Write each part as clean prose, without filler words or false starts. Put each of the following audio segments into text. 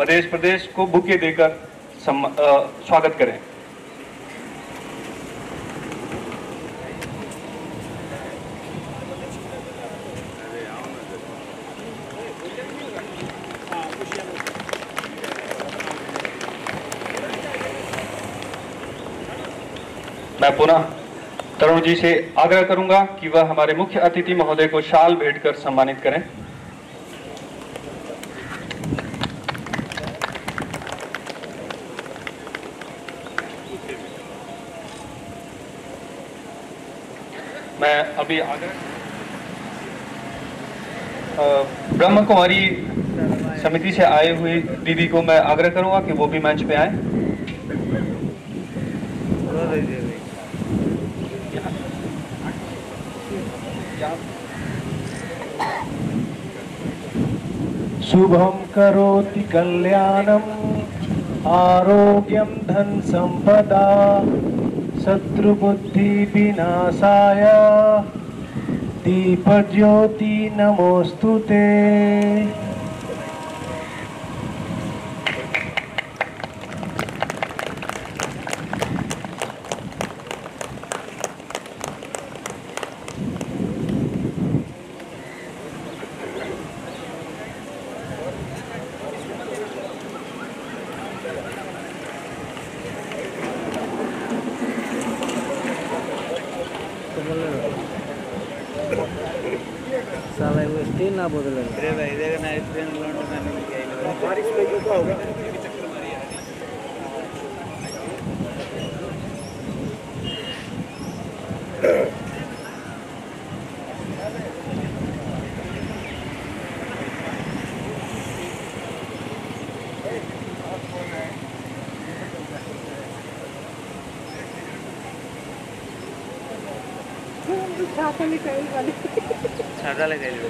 मध्य प्रदेश को बुके देकर स्वागत करें। मैं पुनः तरुण जी से आग्रह करूंगा कि वह हमारे मुख्य अतिथि महोदय को शाल भेंट कर सम्मानित करें। मैं अभी आग्रह ब्रह्म कुमारी समिति से आए हुए दीदी को मैं आग्रह करूंगा कि वो भी मंच पे आए। शुभम करोति कल्याणम आरोग्यम धन संपदा शत्रुबुद्धि विनाशाय दीप ज्योति नमोस्तुते। साला वो स्टेन ना बदले अरे भाई देखो ना स्टेन लौंडो मैंने क्या बारिश में जो होगा छाता निकाल वाले छाता लगा लो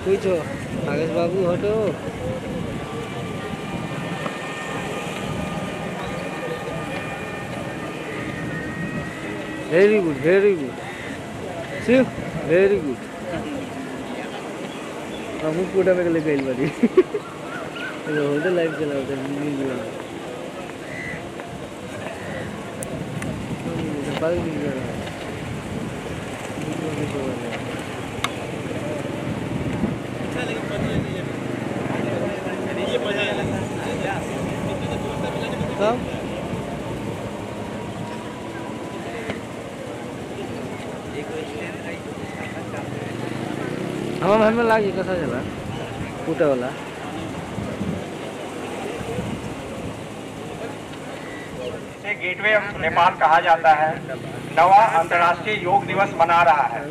पूछो नागेश बाबू हटो। Very good Shiv very good हम पूरा में लेके गइल बारी ये होटल लाइव चला होता है न्यूज़ वाला नेपाल न्यूज़ वाला कब हमें लागी कैसा चला फूटा वाला इसे गेटवे ऑफ नेपाल कहा जाता है। 9वां अंतर्राष्ट्रीय योग दिवस मना रहा है।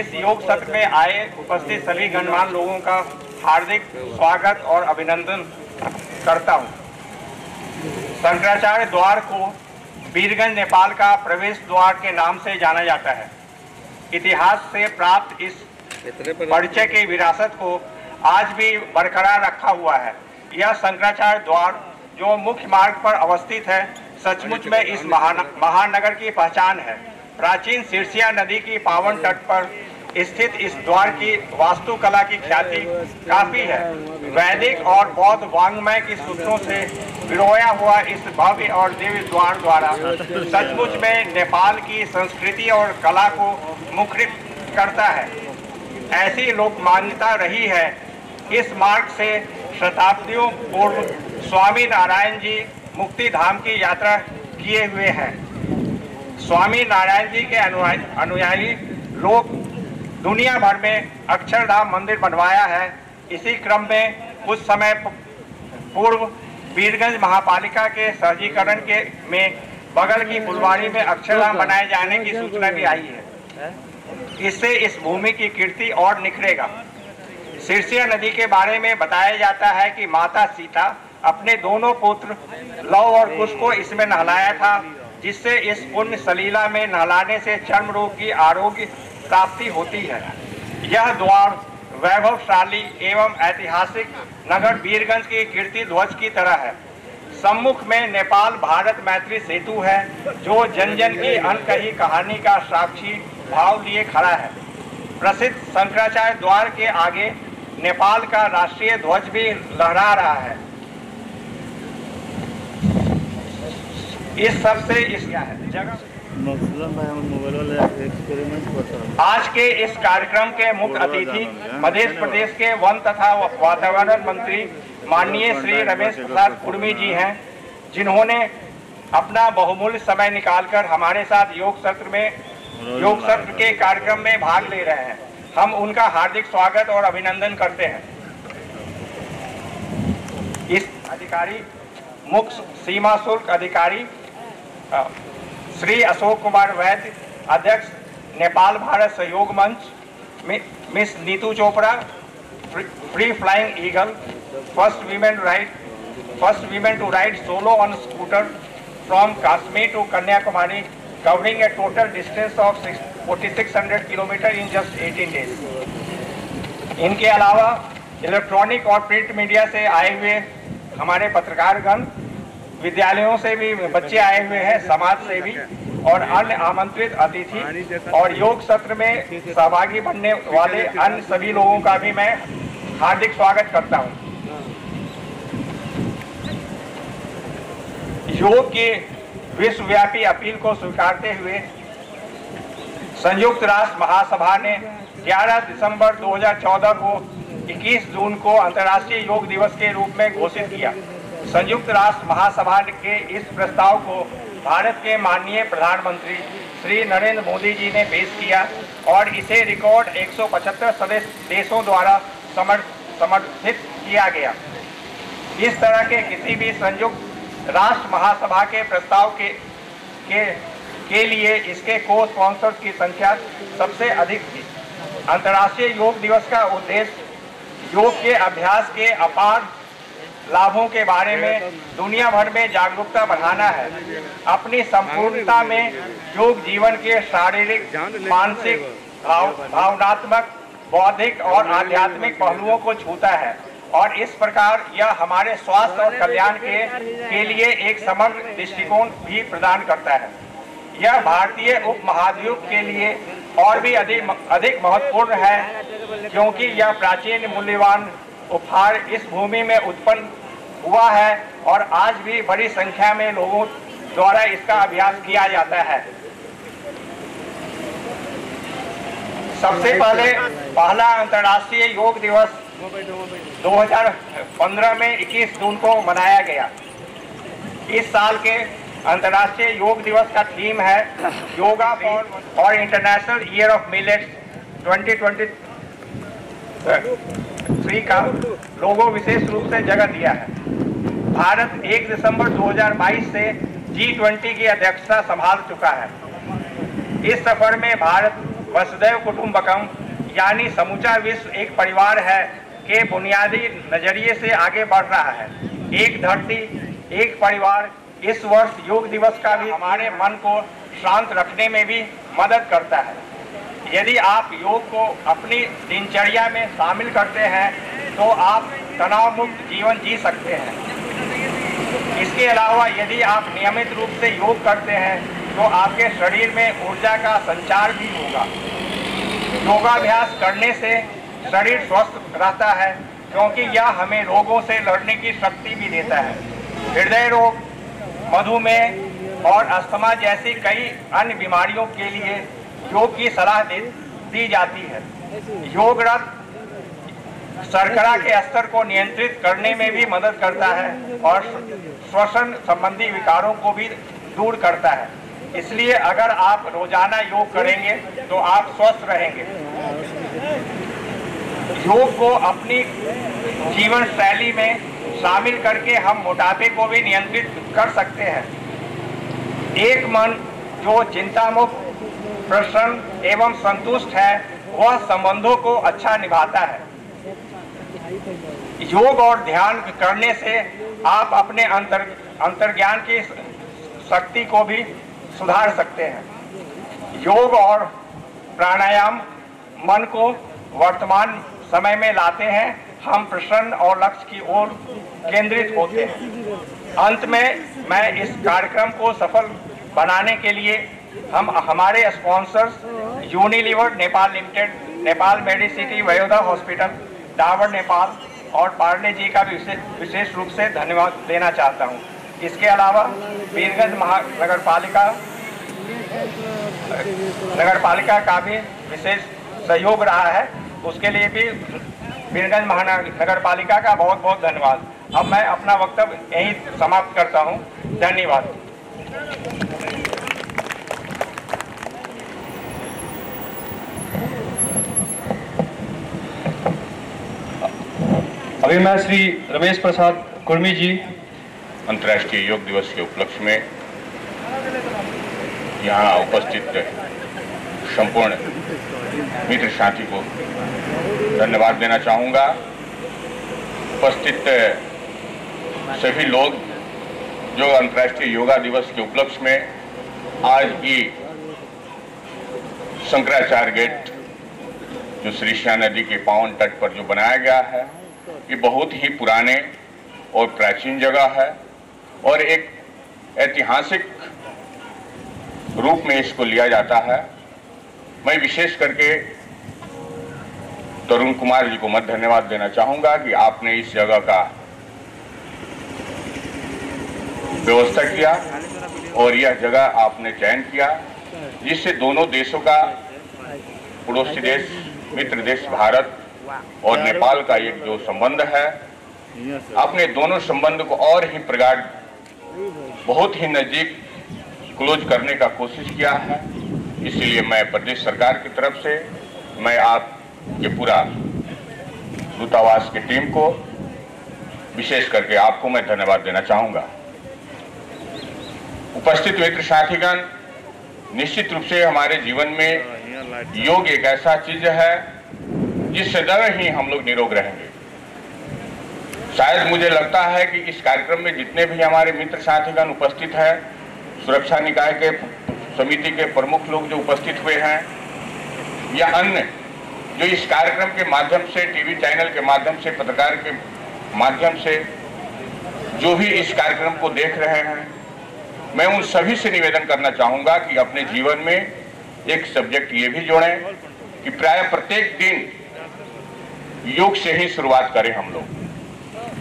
इस योग सत्र में आए उपस्थित सभी गणमान्य लोगों का हार्दिक स्वागत और अभिनंदन करता हूं। शंकराचार्य द्वार को वीरगंज नेपाल का प्रवेश द्वार के नाम से जाना जाता है। इतिहास से प्राप्त इस परिचय की विरासत को आज भी बरकरार रखा हुआ है। यह शंकराचार्य द्वार जो मुख्य मार्ग पर अवस्थित है सचमुच में इस महानगर की पहचान है। प्राचीन सिरसिया नदी की पावन तट पर स्थित इस द्वार की वास्तुकला की ख्याति काफी है। वैदिक और बौद्ध वाङ्मय की सूत्रों से पिरोया हुआ इस भव्य और दिव्य द्वार द्वारा सचमुच में नेपाल की संस्कृति और कला को मुखरित करता है। ऐसी लोक मान्यता रही है। इस मार्ग से शताब्दियों पूर्व स्वामी नारायण जी मुक्ति धाम की यात्रा किए हुए हैं। स्वामी नारायण जी के अनुयायी लोग दुनिया भर में अक्षरधाम मंदिर बनवाया है। इसी क्रम में कुछ समय पूर्व वीरगंज महापालिका के सहजीकरण के में बगल की फुलवाड़ी में अक्षरधाम बनाए जाने की सूचना भी आई है। इससे इस भूमि की कीर्ति और निखरेगा। सिरसिया नदी के बारे में बताया जाता है कि माता सीता अपने दोनों पुत्र लव और कुश को इसमें नहलाया था, जिससे इस पुण्य सलीला में नहलाने से चर्म रोग की आरोग्य प्राप्ति होती है। यह द्वार वैभवशाली एवं ऐतिहासिक नगर वीरगंज के कीर्ति ध्वज की तरह है। सम्मुख में नेपाल भारत मैत्री सेतु है, जो जन जन की अनकही कहानी का साक्षी भाव लिए खड़ा है। प्रसिद्ध शंकराचार्य द्वार के आगे नेपाल का राष्ट्रीय ध्वज भी लहरा रहा है। इस सब से इस क्या है जगह आज के इस कार्यक्रम के मुख्य अतिथि मध्य प्रदेश के वन तथा वातावरण मंत्री माननीय श्री रमेश प्रसाद कुर्मी जी हैं, जिन्होंने अपना बहुमूल्य समय निकालकर हमारे साथ योग सत्र के कार्यक्रम में भाग ले रहे हैं। हम उनका हार्दिक स्वागत और अभिनंदन करते हैं। इस अधिकारी मुख्य सीमा शुल्क अधिकारी श्री अशोक कुमार वैद्य, अध्यक्ष नेपाल भारत सहयोग मंच, miss Neetu Chopra, free flying eagle, first women to ride solo on scooter from Kashmir to Kanyakumari, covering a total distance of 4600 kilometre in just 18 days. इनके अलावा इलेक्ट्रॉनिक और प्रिंट मीडिया से आए हुए हमारे पत्रकारगण, विद्यालयों से भी बच्चे आए हुए हैं, समाज से भी, और अन्य आमंत्रित अतिथि और योग सत्र में सहभागी बनने वाले अन्य सभी लोगों का भी मैं हार्दिक स्वागत करता हूं। योग की विश्वव्यापी अपील को स्वीकारते हुए संयुक्त राष्ट्र महासभा ने 11 दिसंबर 2014 को 21 जून को अंतर्राष्ट्रीय योग दिवस के रूप में घोषित किया। संयुक्त राष्ट्र महासभा के इस प्रस्ताव को भारत के माननीय प्रधानमंत्री श्री नरेंद्र मोदी जी ने पेश किया और इसे रिकॉर्ड 175 सदस्य देशों द्वारा समर्थित किया गया। इस तरह के किसी भी संयुक्त राष्ट्र महासभा के प्रस्ताव के लिए इसके को स्पॉन्सर्स की संख्या सबसे अधिक थी। अंतर्राष्ट्रीय योग दिवस का उद्देश्य योग के अभ्यास के अपार लाभों के बारे में दुनिया भर में जागरूकता बढ़ाना है। अपनी संपूर्णता में योग जीवन के शारीरिक, मानसिक, भावनात्मक, बौद्धिक और आध्यात्मिक पहलुओं को छूता है और इस प्रकार यह हमारे स्वास्थ्य और कल्याण के लिए एक समग्र दृष्टिकोण भी प्रदान करता है। यह भारतीय उपमहाद्वीप के लिए और भी अधिक महत्वपूर्ण है, क्योंकि यह प्राचीन मूल्यवान उपहार इस भूमि में उत्पन्न हुआ है और आज भी बड़ी संख्या में लोगों द्वारा इसका अभ्यास किया जाता है। सबसे पहला अंतर्राष्ट्रीय योग दिवस 2015 में 21 जून को मनाया गया। इस साल के अंतर्राष्ट्रीय योग दिवस का थीम है योगा फॉर और इंटरनेशनल ईयर ऑफ मिलेट्स 2023 का लोगो विशेष रूप से जगह दिया है। भारत 1 दिसंबर 2022 से G20 की अध्यक्षता संभाल चुका है। इस सफर में भारत वसुधैव कुटुंबकम यानी समूचा विश्व एक परिवार है के बुनियादी नजरिए से आगे बढ़ रहा है। एक धरती एक परिवार इस वर्ष योग दिवस का भी हमारे मन को शांत रखने में भी मदद करता है। यदि आप योग को अपनी दिनचर्या में शामिल करते हैं तो आप तनाव मुक्त जीवन जी सकते हैं। इसके अलावा यदि आप नियमित रूप से योग करते हैं तो आपके शरीर में ऊर्जा का संचार भी होगा। योगाभ्यास करने से शरीर स्वस्थ रहता है, क्योंकि यह हमें रोगों से लड़ने की शक्ति भी देता है। हृदय रोग, मधुमेह और अस्थमा जैसी कई अन्य बीमारियों के लिए योग की सलाह दी जाती है। योग रक्त शर्करा के स्तर को नियंत्रित करने में भी मदद करता है और श्वसन संबंधी विकारों को भी दूर करता है। इसलिए अगर आप रोजाना योग करेंगे तो आप स्वस्थ रहेंगे। योग को अपनी जीवन शैली में शामिल करके हम मोटापे को भी नियंत्रित कर सकते हैं। एक मन जो चिंता मुक्त, प्रसन्न एवं संतुष्ट है, वह संबंधों को अच्छा निभाता है। योग और ध्यान करने से आप अपने अंतर्ज्ञान की शक्ति को भी सुधार सकते हैं। योग और प्राणायाम मन को वर्तमान समय में लाते हैं, हम प्रसन्न और लक्ष्य की ओर केंद्रित होते हैं। अंत में मैं इस कार्यक्रम को सफल बनाने के लिए हम हमारे sponsors Unilever Nepal limited, Nepal Medicity वयोदा हॉस्पिटल, डाबर नेपाल और पार्ले जी का भी विशेष रूप से धन्यवाद देना चाहता हूं। इसके अलावा वीरगंज नगरपालिका का भी विशेष सहयोग रहा है, उसके लिए भी वीरगंज महानगरपालिका का बहुत बहुत धन्यवाद। अब मैं अपना वक्तव्य यहीं समाप्त करता हूं। धन्यवाद। अभी मैं श्री रमेश प्रसाद कुर्मी जी अंतर्राष्ट्रीय योग दिवस के उपलक्ष्य में यहाँ उपस्थित संपूर्ण मित्र साथी को धन्यवाद देना चाहूँगा। उपस्थित सभी लोग जो अंतर्राष्ट्रीय योगा दिवस के उपलक्ष्य में आज की शंकराचार्य गेट जो श्रीशा नदी के पावन तट पर जो बनाया गया है, ये बहुत ही पुराने और प्राचीन जगह है और एक ऐतिहासिक रूप में इसको लिया जाता है। मैं विशेष करके तरुण कुमार जी को मैं धन्यवाद देना चाहूंगा कि आपने इस जगह का व्यवस्था किया और यह जगह आपने चयन किया, जिससे दोनों देशों का, पड़ोसी देश मित्र देश भारत और नेपाल का एक जो संबंध है, आपने दोनों संबंध को और ही प्रगाढ़, बहुत ही नजदीक क्लोज करने का कोशिश किया है। इसलिए मैं प्रदेश सरकार की तरफ से मैं आपके पूरा दूतावास की टीम को, विशेष करके आपको मैं धन्यवाद देना चाहूंगा। उपस्थित मित्र साथीगण, निश्चित रूप से हमारे जीवन में योग एक ऐसा चीज है जिस सदैव ही हम लोग निरोग रहेंगे। शायद मुझे लगता है कि इस कार्यक्रम में जितने भी हमारे मित्र साथीगण उपस्थित हैं, सुरक्षा निकाय के समिति के प्रमुख लोग जो उपस्थित हुए हैं, या अन्य जो इस कार्यक्रम के माध्यम से, टीवी चैनल के माध्यम से, पत्रकार के माध्यम से जो भी इस कार्यक्रम को देख रहे हैं, मैं उन सभी से निवेदन करना चाहूंगा कि अपने जीवन में एक सब्जेक्ट ये भी जोड़ें कि प्राय प्रत्येक दिन योग से ही शुरुआत करें हम लोग।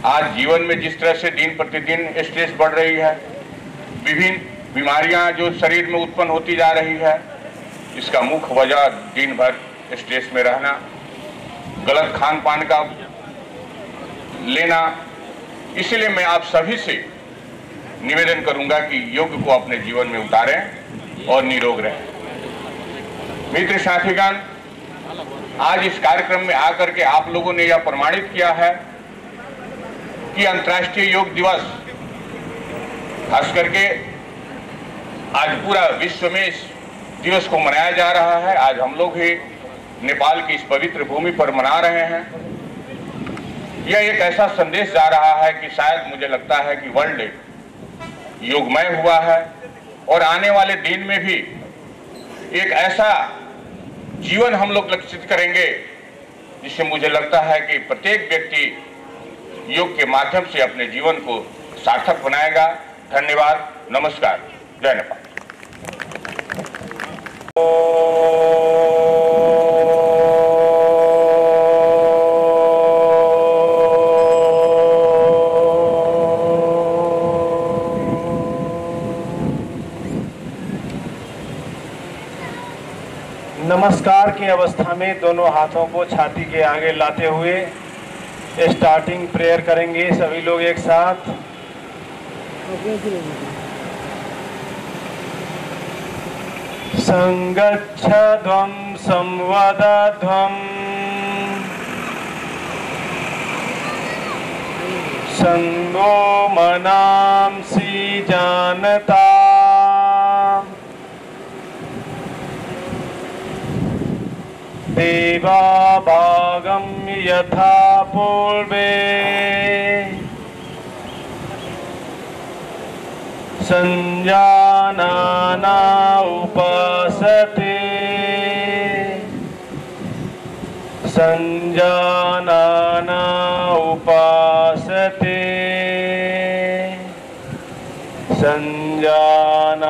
आज जीवन में जिस तरह से दिन प्रतिदिन स्ट्रेस बढ़ रही है, विभिन्न बीमारियां जो शरीर में उत्पन्न होती जा रही है, इसका मुख्य वजह दिन भर स्ट्रेस में रहना, गलत खान पान का लेना। इसलिए मैं आप सभी से निवेदन करूंगा कि योग को अपने जीवन में उतारें और निरोग रहें। मित्र साथीगण, आज इस कार्यक्रम में आकर के आप लोगों ने यह प्रमाणित किया है कि अंतर्राष्ट्रीय योग दिवस, खास करके आज पूरा विश्व में इस दिवस को मनाया जा रहा है। आज हम लोग ही नेपाल की इस पवित्र भूमि पर मना रहे हैं। यह एक ऐसा संदेश जा रहा है कि शायद मुझे लगता है कि वर्ल्ड योगमय हुआ है और आने वाले दिन में भी एक ऐसा जीवन हम लोग लक्षित करेंगे जिससे मुझे लगता है कि प्रत्येक व्यक्ति योग के माध्यम से अपने जीवन को सार्थक बनाएगा। धन्यवाद, नमस्कार, जय नेपाल। नमस्कार की अवस्था में दोनों हाथों को छाती के आगे लाते हुए स्टार्टिंग प्रेयर करेंगे सभी लोग एक साथ। संगच्छध्वं संवदध्वं संगो मनांसि जानता देवा भागं यथा पूर्वे संजानाना उपासते संजानाना उपासते संजानाना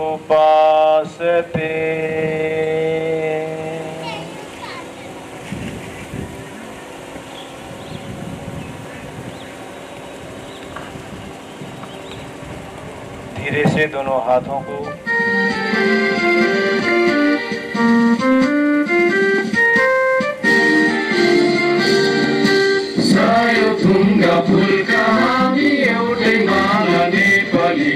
उपासते। धीरे से दोनों हाथों को सायोथुङ्गा फुलका हामी एउटै माला नेपाली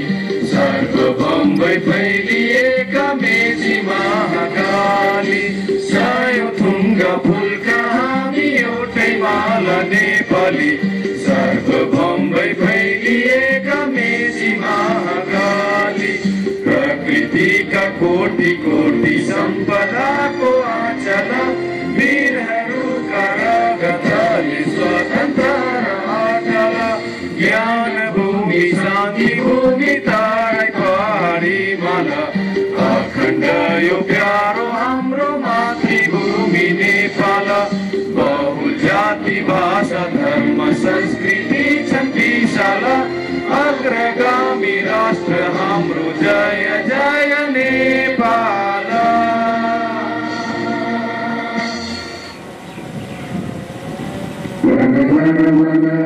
सर्वभम्बै फैलिएका मेची महाकाली। सायोथुङ्गा फुलका हामी एउटै माला नेपाली सर्वभम्बै फैलिएका मेची महाकाली। प्रकृतिका कोटि कोटि सम्पदाको आँचल वीरहरूका रगतले स्वतन्त्र अटल। ज्ञान भूमि शान्ति भूमि तारै पहाडी माला अखण्ड यो प्यारो हाम्रो मातृभूमि नेपाल। बहुल जाति भाषा धर्म संस्कृति छन् विशाल अग्रगामी राष्ट्र हाम्रो जय जय नेपाल।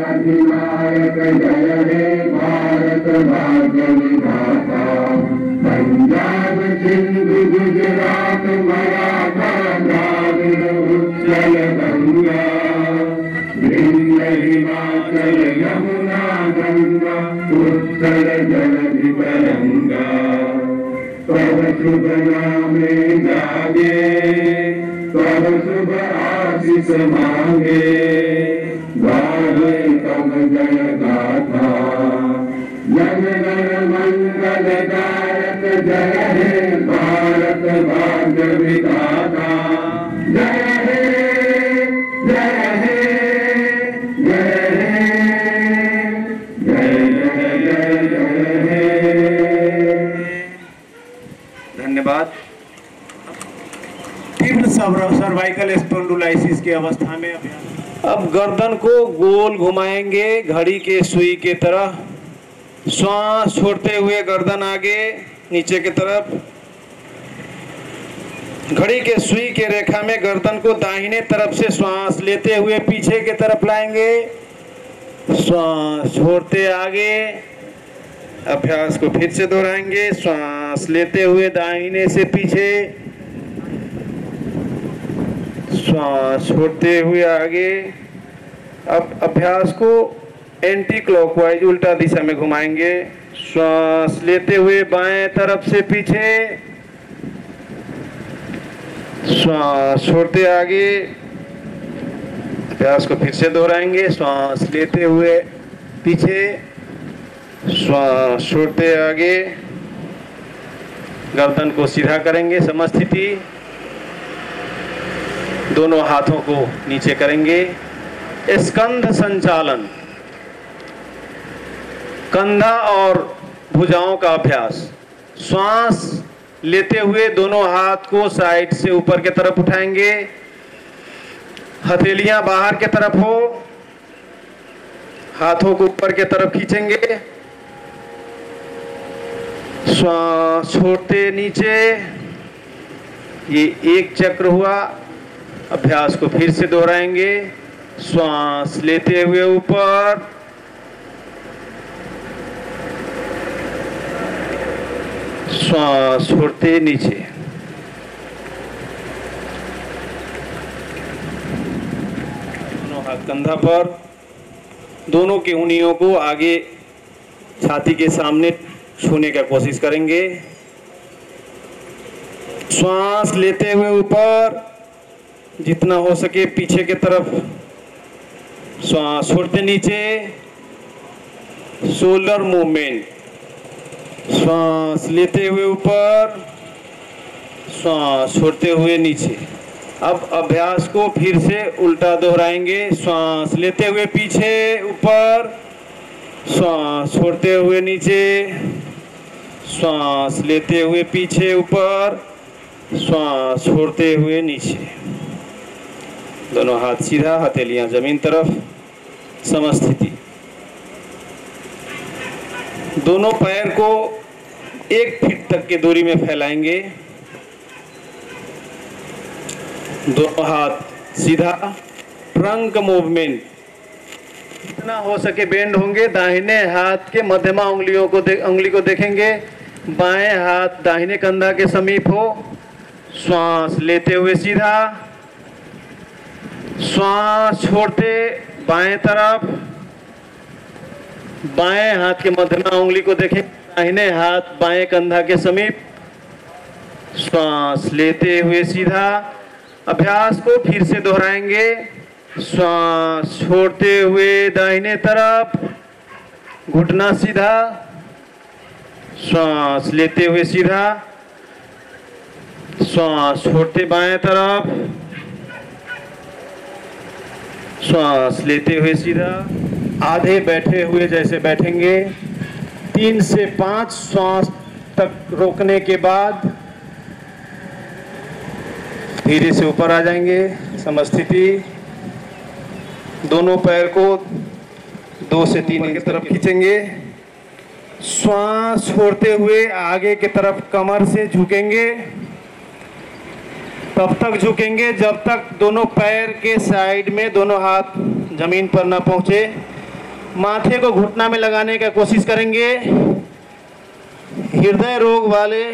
अधिनायक जय हे भारत भाग्य विधाता। पंजाब सिंधु गुजरात मराठा द्राविड़ उत्कल गंगा विंध्य हिमाचल यमुना गंगा उत्कल जलधि तरंगा। तब शुभ नामे जागे तब शुभ आशीष मांगे गावे तब जय गाथा। जन गण मंगलदायक जय हे भारत भाग्य विधाता। जय हे जय हे जय हे जय जय जय हे। धन्यवाद। तीव्र सर्वाइकल स्पॉन्डिलोसिस की अवस्था में अब गर्दन को गोल घुमाएंगे घड़ी के सुई के तरह। श्वास छोड़ते हुए गर्दन आगे नीचे की तरफ। घड़ी के सुई के रेखा में गर्दन को दाहिने तरफ से श्वास लेते हुए पीछे की तरफ लाएंगे। श्वास छोड़ते आगे। अभ्यास को फिर से दोहराएंगे। श्वास लेते हुए दाहिने से पीछे। श्वास छोड़ते हुए आगे। अब अभ्यास को एंटी क्लॉकवाइज उल्टा दिशा में घुमाएंगे। श्वास लेते हुए बाएं तरफ से पीछे। श्वास छोड़ते आगे। अभ्यास को फिर से दोहराएंगे। श्वास लेते हुए पीछे। श्वास छोड़ते आगे। गर्दन को सीधा करेंगे समस्थिति। दोनों हाथों को नीचे करेंगे। स्कंध संचालन, कंधा और भुजाओं का अभ्यास। श्वास लेते हुए दोनों हाथ को साइड से ऊपर की तरफ उठाएंगे। हथेलियां बाहर की तरफ हो। हाथों को ऊपर की तरफ खींचेंगे। श्वास छोड़ते नीचे। ये एक चक्र हुआ। अभ्यास को फिर से दोहराएंगे। श्वास लेते हुए ऊपर। श्वास छोड़ते नीचे। दोनों हाथ कंधा पर। दोनों की उंगलियों को आगे छाती के सामने छूने का कोशिश करेंगे। श्वास लेते हुए ऊपर। जितना हो सके पीछे की तरफ। श्वास छोड़ते नीचे। Shoulder movement. श्वास लेते हुए ऊपर। श्वास छोड़ते हुए नीचे। अब अभ्यास को फिर से उल्टा दोहराएंगे। श्वास लेते हुए पीछे ऊपर। श्वास छोड़ते हुए नीचे। श्वास लेते हुए पीछे ऊपर। श्वास छोड़ते हुए नीचे। दोनों हाथ सीधा, हथेलियां जमीन तरफ, समस्थिति। दोनों पैर को 1 फीट तक की दूरी में फैलाएंगे। दोनों हाथ सीधा, ट्रंक मूवमेंट जितना हो सके बेंड होंगे। दाहिने हाथ के मध्यमा उंगली को देखेंगे। बाएं हाथ दाहिने कंधा के समीप हो। श्वास लेते हुए सीधा, श्वास छोड़ते बाएं तरफ। बाएं हाथ के मध्यमा उंगली को देखें। दाहिने हाथ बाएं कंधा के समीप। श्वास लेते हुए सीधा। अभ्यास को फिर से दोहराएंगे। श्वास छोड़ते हुए दाहिने तरफ, घुटना सीधा। श्वास लेते हुए सीधा, श्वास छोड़ते बाएं तरफ, श्वास लेते हुए सीधा। आधे बैठे हुए जैसे बैठेंगे। 3 से 5 श्वास तक रोकने के बाद धीरे से ऊपर आ जाएंगे, समस्थिति। दोनों पैर को 2 से 3 इंच की तरफ खींचेंगे। श्वास छोड़ते हुए आगे की तरफ कमर से झुकेंगे। तब तक झुकेंगे जब तक दोनों पैर के साइड में दोनों हाथ जमीन पर ना पहुंचे। माथे को घुटना में लगाने का कोशिश करेंगे। हृदय रोग वाले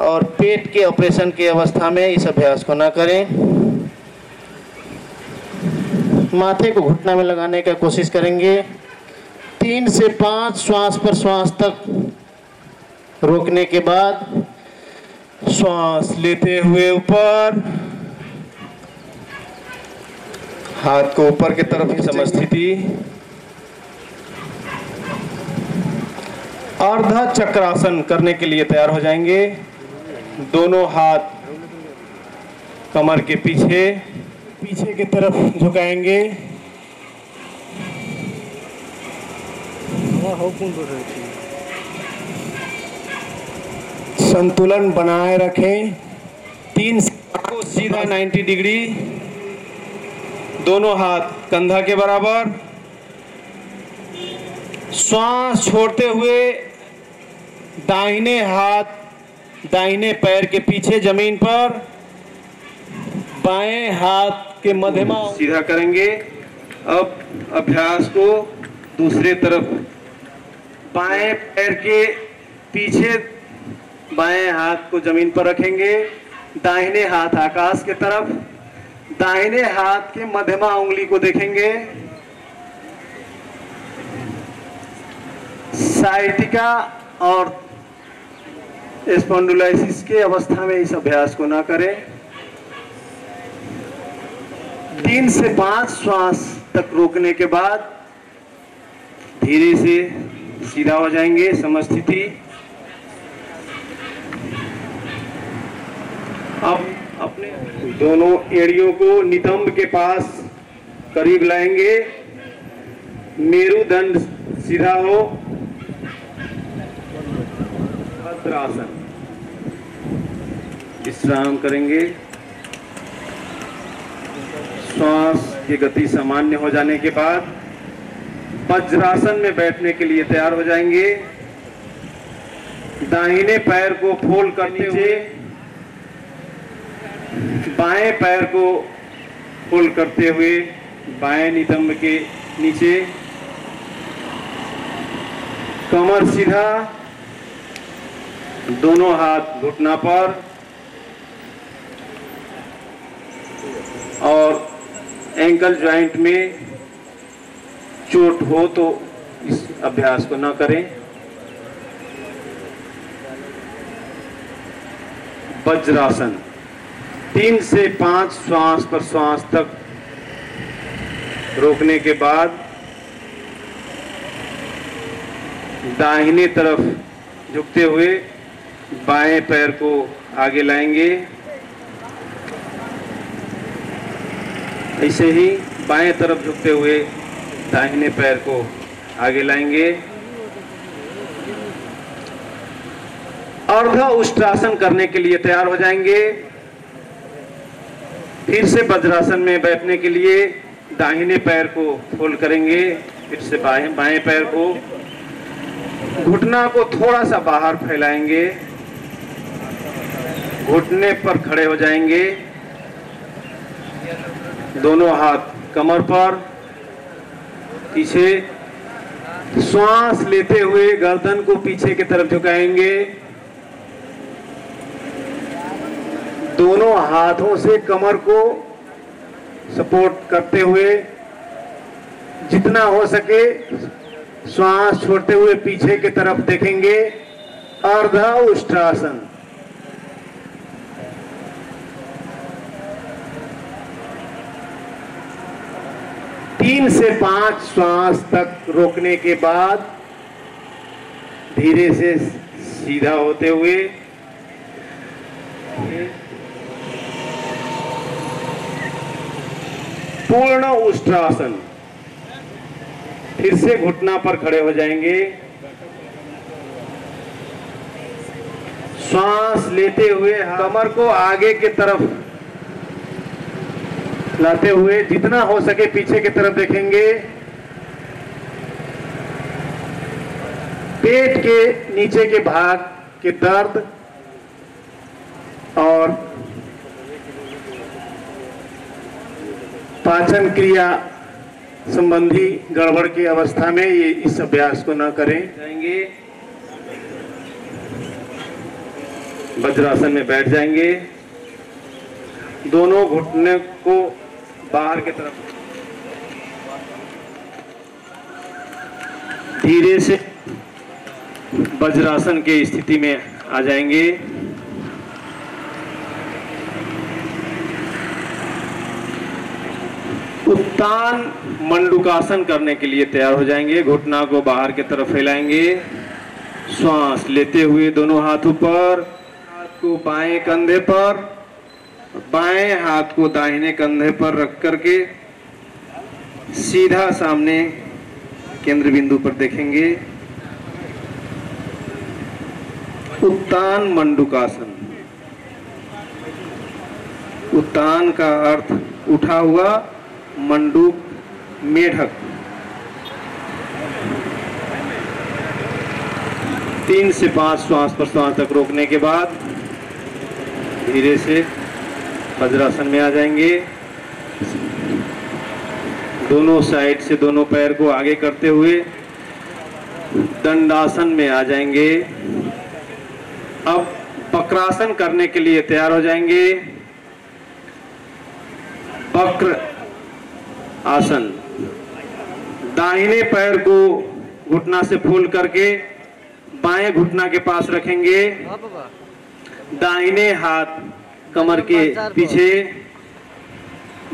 और पेट के ऑपरेशन की अवस्था में इस अभ्यास को ना करें। माथे को घुटना में लगाने का कोशिश करेंगे। 3 से 5 श्वास पर श्वास तक रोकने के बाद श्वास लेते हुए ऊपर, हाथ को ऊपर की तरफ की समस्थिति। अर्ध चक्रासन करने के लिए तैयार हो जाएंगे। दोनों हाथ कमर के पीछे की तरफ झुकाएंगे। संतुलन बनाए रखें। 3 को सीधा 90 डिग्री। दोनों हाथ कंधा के बराबर। श्वास छोड़ते हुए दाहिने हाथ दाहिने पैर के पीछे जमीन पर, बाएं हाथ के मध्यमा सीधा करेंगे। अब अभ्यास को दूसरे तरफ, बाएं पैर के पीछे बाएं हाथ को जमीन पर रखेंगे। दाहिने हाथ आकाश के तरफ। दाहिने हाथ के मध्यमा उंगली को देखेंगे। साइटिका और स्पॉन्डिलोलिसिस के अवस्था में इस अभ्यास को ना करें। 3 से 5 श्वास तक रोकने के बाद धीरे से सीधा हो जाएंगे, समस्थिति। अब अपने दोनों एड़ियों को नितंब के पास करीब लाएंगे। मेरुदंड सीधा हो। भद्रासन विश्राम करेंगे। श्वास की गति सामान्य हो जाने के बाद वज्रासन में बैठने के लिए तैयार हो जाएंगे। दाहिने पैर को फोल्ड करते हुए बाएं पैर को फोल्ड करते हुए बाएं नितंब के नीचे, कमर सीधा, दोनों हाथ घुटना पर और एंकल जॉइंट में चोट हो तो इस अभ्यास को न करें। वज्रासन 3 से 5 श्वास पर श्वास तक रोकने के बाद दाहिने तरफ झुकते हुए बाएं पैर को आगे लाएंगे। ऐसे ही बाएं तरफ झुकते हुए दाहिने पैर को आगे लाएंगे। अर्ध उष्ट्रासन करने के लिए तैयार हो जाएंगे। फिर से वज्रासन में बैठने के लिए दाहिने पैर को फोल्ड करेंगे, फिर से बाएं पैर को, घुटना को थोड़ा सा बाहर फैलाएंगे, घुटने पर खड़े हो जाएंगे, दोनों हाथ कमर पर, पीछे श्वास लेते हुए गर्दन को पीछे की तरफ झुकाएंगे, दोनों हाथों से कमर को सपोर्ट करते हुए जितना हो सके श्वास छोड़ते हुए पीछे की तरफ देखेंगे। अर्ध उष्ट्रासन। तीन से 5 श्वास तक रोकने के बाद धीरे से सीधा होते हुए पूर्ण उष्ट्रासन। फिर से घुटना पर खड़े हो जाएंगे, श्वास लेते हुए कमर को आगे की तरफ लाते हुए जितना हो सके पीछे की तरफ देखेंगे। पेट के नीचे के भाग के दर्द और पाचन क्रिया संबंधी गड़बड़ की अवस्था में ये इस अभ्यास को न करें। जाएंगे, वज्रासन में बैठ जाएंगे, दोनों घुटने को बाहर की तरफ धीरे से वज्रासन के स्थिति में आ जाएंगे। उत्तान मंडूकासन करने के लिए तैयार हो जाएंगे। घुटना को बाहर की तरफ फैलाएंगे, श्वास लेते हुए दोनों हाथ ऊपर, हाथ को बाएं कंधे पर, बाएं हाथ को दाहिने कंधे पर रख करके सीधा सामने केंद्र बिंदु पर देखेंगे। उत्तान मंडूकासन। उत्तान का अर्थ उठा हुआ, मंडूक मेढक। 3 से 5 श्वास प्रश्वास तक रोकने के बाद धीरे से वज्रासन में आ जाएंगे। दोनों साइड से दोनों पैर को आगे करते हुए दंडासन में आ जाएंगे। अब वक्रासन करने के लिए तैयार हो जाएंगे। वक्र आसन। दाहिने पैर को घुटना से फोल्ड करके बाएं घुटना के पास रखेंगे। दाहिने हाथ कमर के पीछे,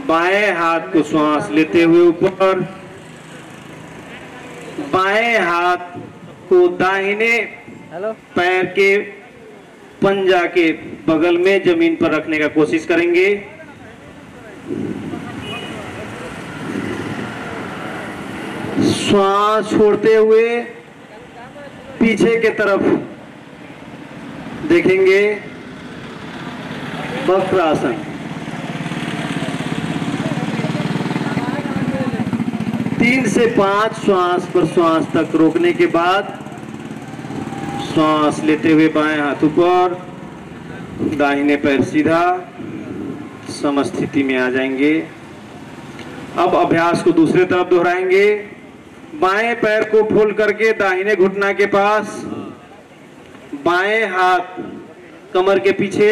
बाएं हाथ को श्वास लेते हुए ऊपर, बाएं हाथ को दाहिने पैर के पंजा के बगल में जमीन पर रखने का कोशिश करेंगे। श्वास छोड़ते हुए पीछे के तरफ देखेंगे। वक्रासन। तीन से 5 श्वास प्रश्वास तक रोकने के बाद श्वास लेते हुए बाएं हाथ ऊपर, दाहिने पैर सीधा, समस्थिति में आ जाएंगे। अब अभ्यास को दूसरे तरफ दोहराएंगे। बाएं पैर को फोल्ड करके दाहिने घुटना के पास, बाएं हाथ कमर के पीछे,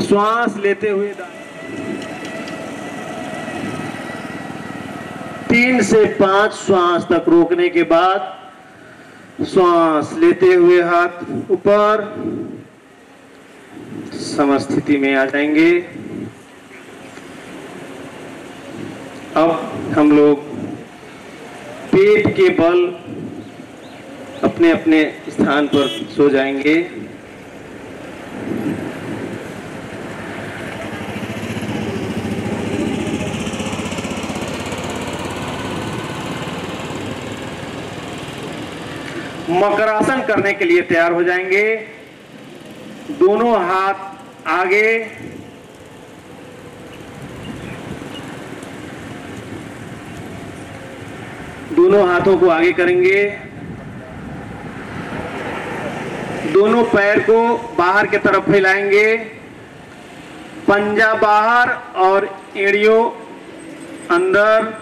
श्वास लेते हुए 3 से 5 श्वास तक रोकने के बाद श्वास लेते हुए हाथ ऊपर, समस्थिति में आ जाएंगे। अब हम लोग पेट के बल अपने अपने स्थान पर सो जाएंगे। मकरासन करने के लिए तैयार हो जाएंगे। दोनों हाथ आगे, दोनों हाथों को आगे करेंगे, दोनों पैर को बाहर की तरफ फैलाएंगे, पंजा बाहर और एड़ियों अंदर।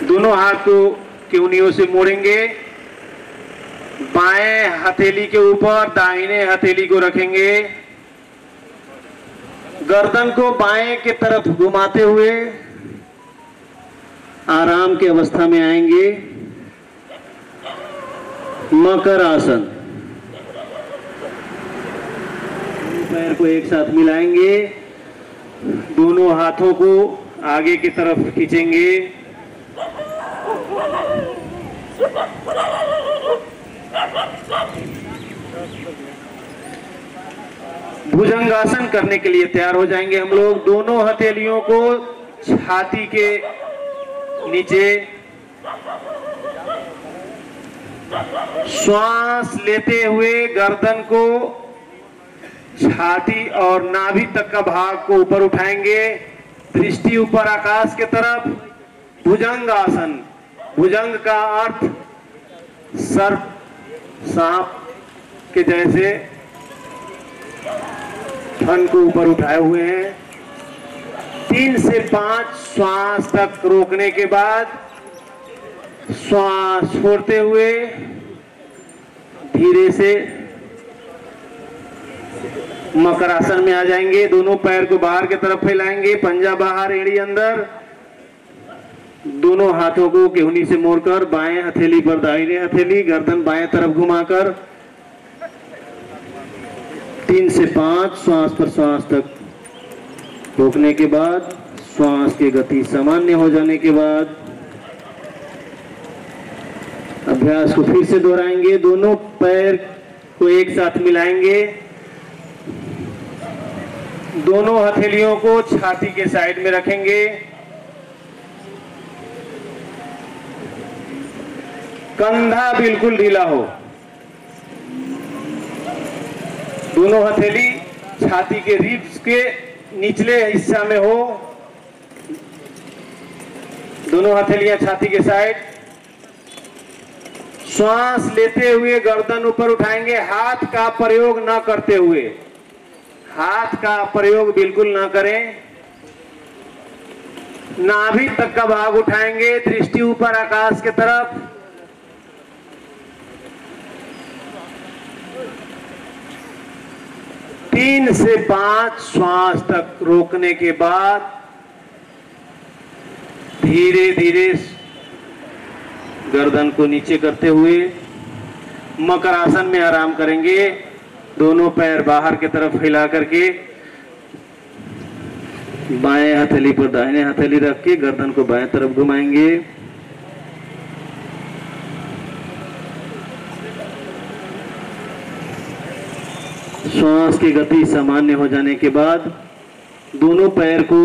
दोनों हाथ को केवनियों से मोड़ेंगे, बाएं हथेली के ऊपर दाहिने हथेली को रखेंगे, गर्दन को बाएं की तरफ घुमाते हुए आराम की अवस्था में आएंगे। मकर आसन। पैर को एक साथ मिलाएंगे, दोनों हाथों को आगे की तरफ खींचेंगे, भुजंगासन करने के लिए तैयार हो जाएंगे हम लोग। दोनों हथेलियों को छाती के नीचे, श्वास लेते हुए गर्दन को छाती और नाभि तक का भाग को ऊपर उठाएंगे, दृष्टि ऊपर आकाश के तरफ। भुजंग आसन। भुजंग का अर्थ सर्प, सांप के जैसे थन को ऊपर उठाए हुए हैं। 3 से 5 श्वास तक रोकने के बाद श्वास छोड़ते हुए धीरे से मकर आसन में आ जाएंगे। दोनों पैर को बाहर की तरफ फैलाएंगे, पंजा बाहर एड़ी अंदर। दोनों हाथों को केहूनी से मोड़कर बाएं हथेली पर दाहिने हथेली, गर्दन बाएं तरफ घुमाकर 3 से 5 श्वास पर श्वास तक रोकने के बाद श्वास की गति सामान्य हो जाने के बाद अभ्यास को फिर से दोहराएंगे। दोनों पैर को एक साथ मिलाएंगे, दोनों हथेलियों को छाती के साइड में रखेंगे, कंधा बिल्कुल ढीला हो, दोनों हथेली छाती के रिब्स के निचले हिस्सा में हो, दोनों हथेलियां छाती के साइड। श्वास लेते हुए गर्दन ऊपर उठाएंगे, हाथ का प्रयोग ना करते हुए, हाथ का प्रयोग बिल्कुल ना करें। नाभि तक का भाग उठाएंगे, दृष्टि ऊपर आकाश की तरफ। तीन से 5 श्वास तक रोकने के बाद धीरे धीरे गर्दन को नीचे करते हुए मकर आसन में आराम करेंगे। दोनों पैर बाहर की तरफ फैला करके बाएं हथेली पर दाहिने हथेली रख के गर्दन को बाएं तरफ घुमाएंगे। श्वास की गति सामान्य हो जाने के बाद दोनों पैर को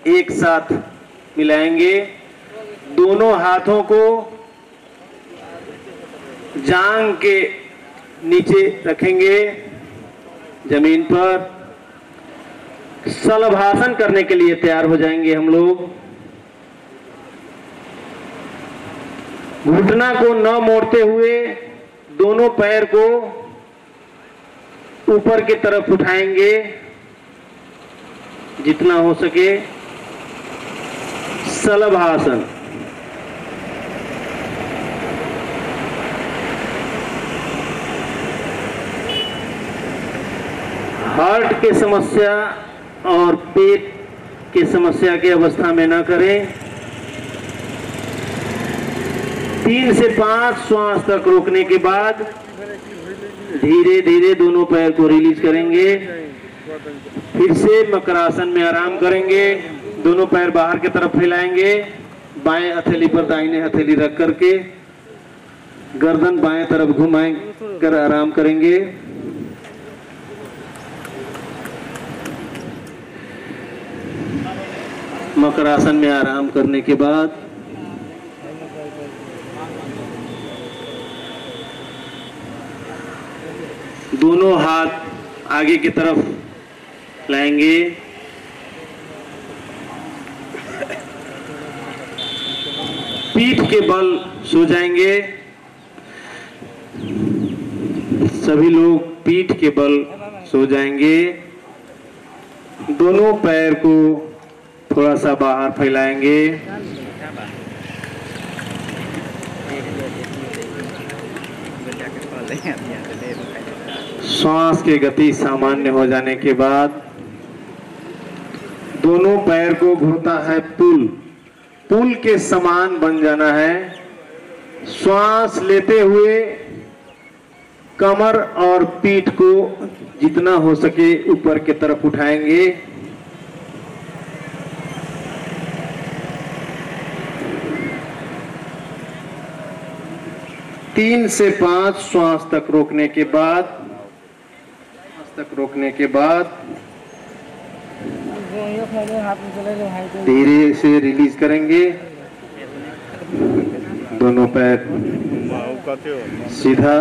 एक साथ मिलाएंगे, दोनों हाथों को जांघ के नीचे रखेंगे जमीन पर। शलभासन करने के लिए तैयार हो जाएंगे हम लोग। घुटना को न मोड़ते हुए दोनों पैर को ऊपर की तरफ उठाएंगे जितना हो सके। शलभासन। हार्ट की समस्या और पेट की समस्या की अवस्था में ना करें। 3 से 5 श्वास तक रोकने के बाद धीरे धीरे दोनों पैर को रिलीज करेंगे। फिर से मकर आसन में आराम करेंगे। दोनों पैर बाहर की तरफ फैलाएंगे, बाएं हथेली पर दाहिने हथेली रख करके गर्दन बाएं तरफ घुमाए कर आराम करेंगे। मकर आसन में आराम करने के बाद दोनों हाथ आगे की तरफ लाएंगे। पीठ के बल सो जाएंगे। सभी लोग पीठ के बल सो जाएंगे। दोनों पैर को थोड़ा सा बाहर फैलाएंगे। श्वास की गति सामान्य हो जाने के बाद दोनों पैर को घुरता है पुल के समान बन जाना है। श्वास लेते हुए कमर और पीठ को जितना हो सके ऊपर की तरफ उठाएंगे। तीन से 5 श्वास तक रोकने के बाद धीरे से रिलीज करेंगे। दोनों पैर सीधा।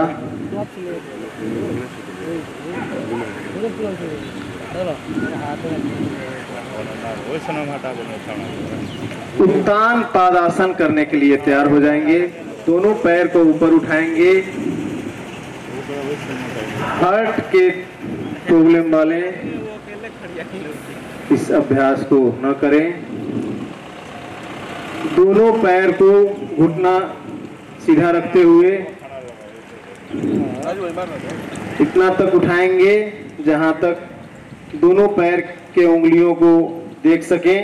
उत्तान पादासन करने के लिए तैयार हो जाएंगे। दोनों पैर को ऊपर उठाएंगे। हार्ट के प्रॉब्लम वाले इस अभ्यास को न करें। दोनों पैर को घुटना सीधा रखते हुए इतना तक उठाएंगे जहां तक दोनों पैर के उंगलियों को देख सकें।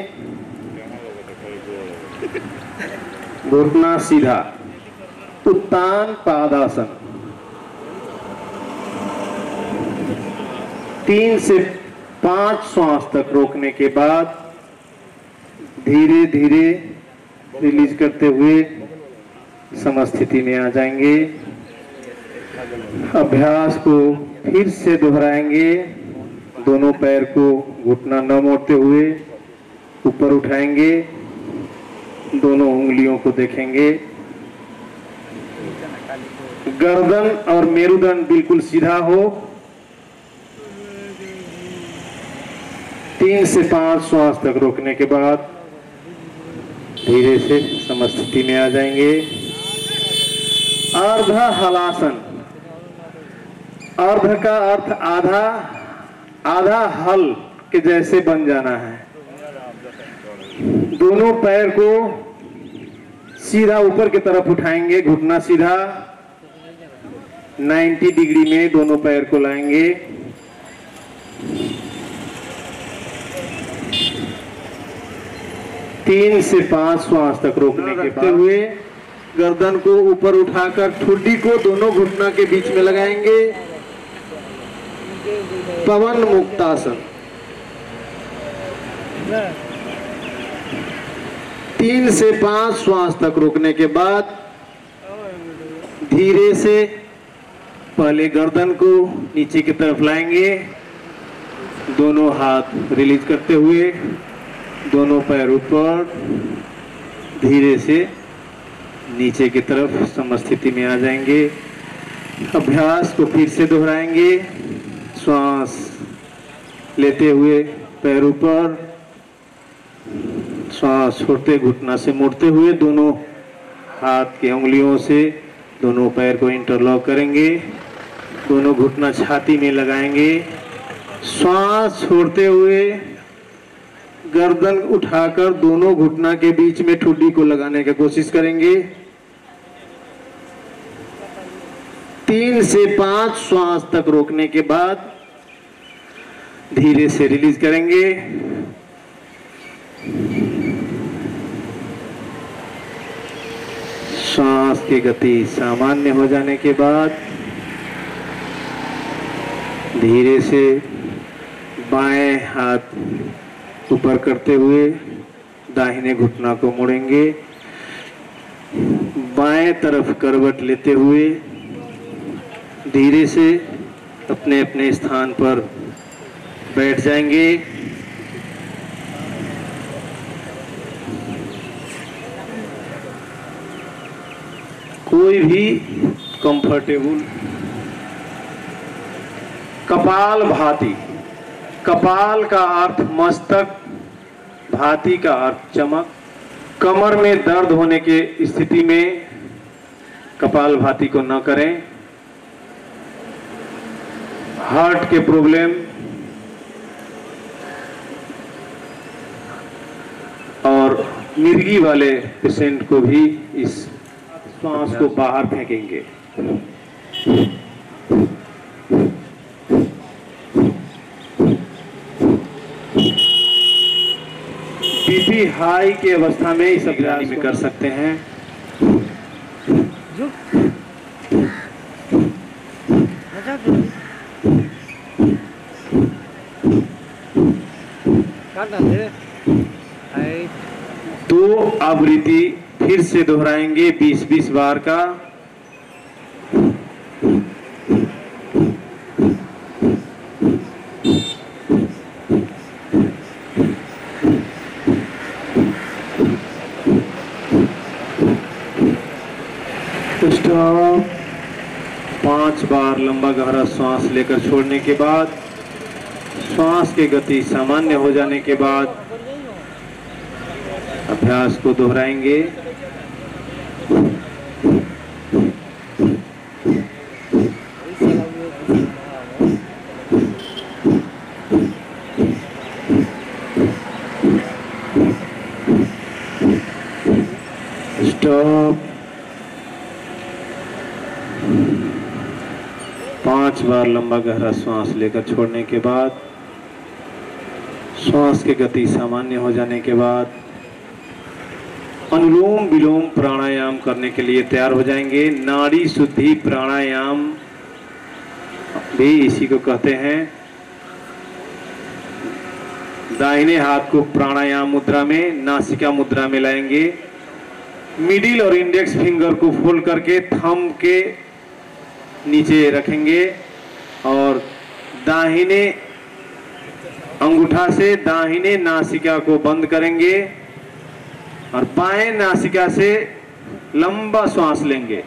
घुटना सीधा। उत्तान पादासन। 3 से 5 श्वास तक रोकने के बाद धीरे धीरे रिलीज करते हुए समस्थिति में आ जाएंगे। अभ्यास को फिर से दोहराएंगे। दोनों पैर को घुटना न मोड़ते हुए ऊपर उठाएंगे। दोनों उंगलियों को देखेंगे। गर्दन और मेरुदंड बिल्कुल सीधा हो। 3 से 5 श्वास तक रोकने के बाद धीरे से समस्थिति में आ जाएंगे। अर्ध हलासन। अर्ध का अर्थ आधा, आधा हल के जैसे बन जाना है। दोनों पैर को सीधा ऊपर की तरफ उठाएंगे। घुटना सीधा। 90 डिग्री में दोनों पैर को लाएंगे। तीन से 5 श्वास तक रोकने के बाद हुए गर्दन को ऊपर उठाकर ठुड्डी को दोनों घुटना के बीच में लगाएंगे। पवन मुक्तासन। 3 से 5 श्वास तक रोकने के बाद धीरे से पहले गर्दन को नीचे की तरफ लाएंगे। दोनों हाथ रिलीज करते हुए दोनों पैर ऊपर धीरे से नीचे की तरफ समस्थिति में आ जाएंगे। अभ्यास को फिर से दोहराएंगे। श्वास लेते हुए पैर ऊपर, श्वास छोड़ते घुटना से मोड़ते हुए दोनों हाथ की उंगलियों से दोनों पैर को इंटरलॉक करेंगे। दोनों घुटना छाती में लगाएंगे। श्वास छोड़ते हुए गर्दन उठाकर दोनों घुटना के बीच में ठुड्डी को लगाने की कोशिश करेंगे। 3 से 5 श्वास तक रोकने के बाद धीरे से रिलीज करेंगे। श्वास की गति सामान्य हो जाने के बाद धीरे से बाएं हाथ ऊपर करते हुए दाहिने घुटना को मोड़ेंगे। बाएं तरफ करवट लेते हुए धीरे से अपने अपने स्थान पर बैठ जाएंगे। कोई भी कंफर्टेबल कपाल भाती। कपाल का अर्थ मस्तक, भाती का अर्थ चमक। कमर में दर्द होने की स्थिति में कपालभाति को न करें। हार्ट के प्रॉब्लम और मिर्गी वाले पेशेंट को भी इस श्वास को बाहर फेंकेंगे। बीपी हाई की अवस्था में इस अभ्यास में कर सकते हैं। दो आवृत्ति फिर से दोहराएंगे 20-20 बार का। स्टॉप। 5 बार लंबा गहरा सांस लेकर छोड़ने के बाद, श्वास की गति सामान्य हो जाने के बाद अभ्यास को दोहराएंगे। स्टॉप। 5 बार लंबा गहरा सांस लेकर छोड़ने के बाद, श्वास की गति सामान्य हो जाने के बाद अनुलोम विलोम प्राणायाम करने के लिए तैयार हो जाएंगे। नाड़ी शुद्धि प्राणायाम भी इसी को कहते हैं। दाहिने हाथ को प्राणायाम मुद्रा में, नासिका मुद्रा में लाएंगे। मिडिल और इंडेक्स फिंगर को फोल्ड करके थंब के नीचे रखेंगे और दाहिने अंगूठा से दाहिने नासिका को बंद करेंगे और बाएं नासिका से लंबा श्वास लेंगे।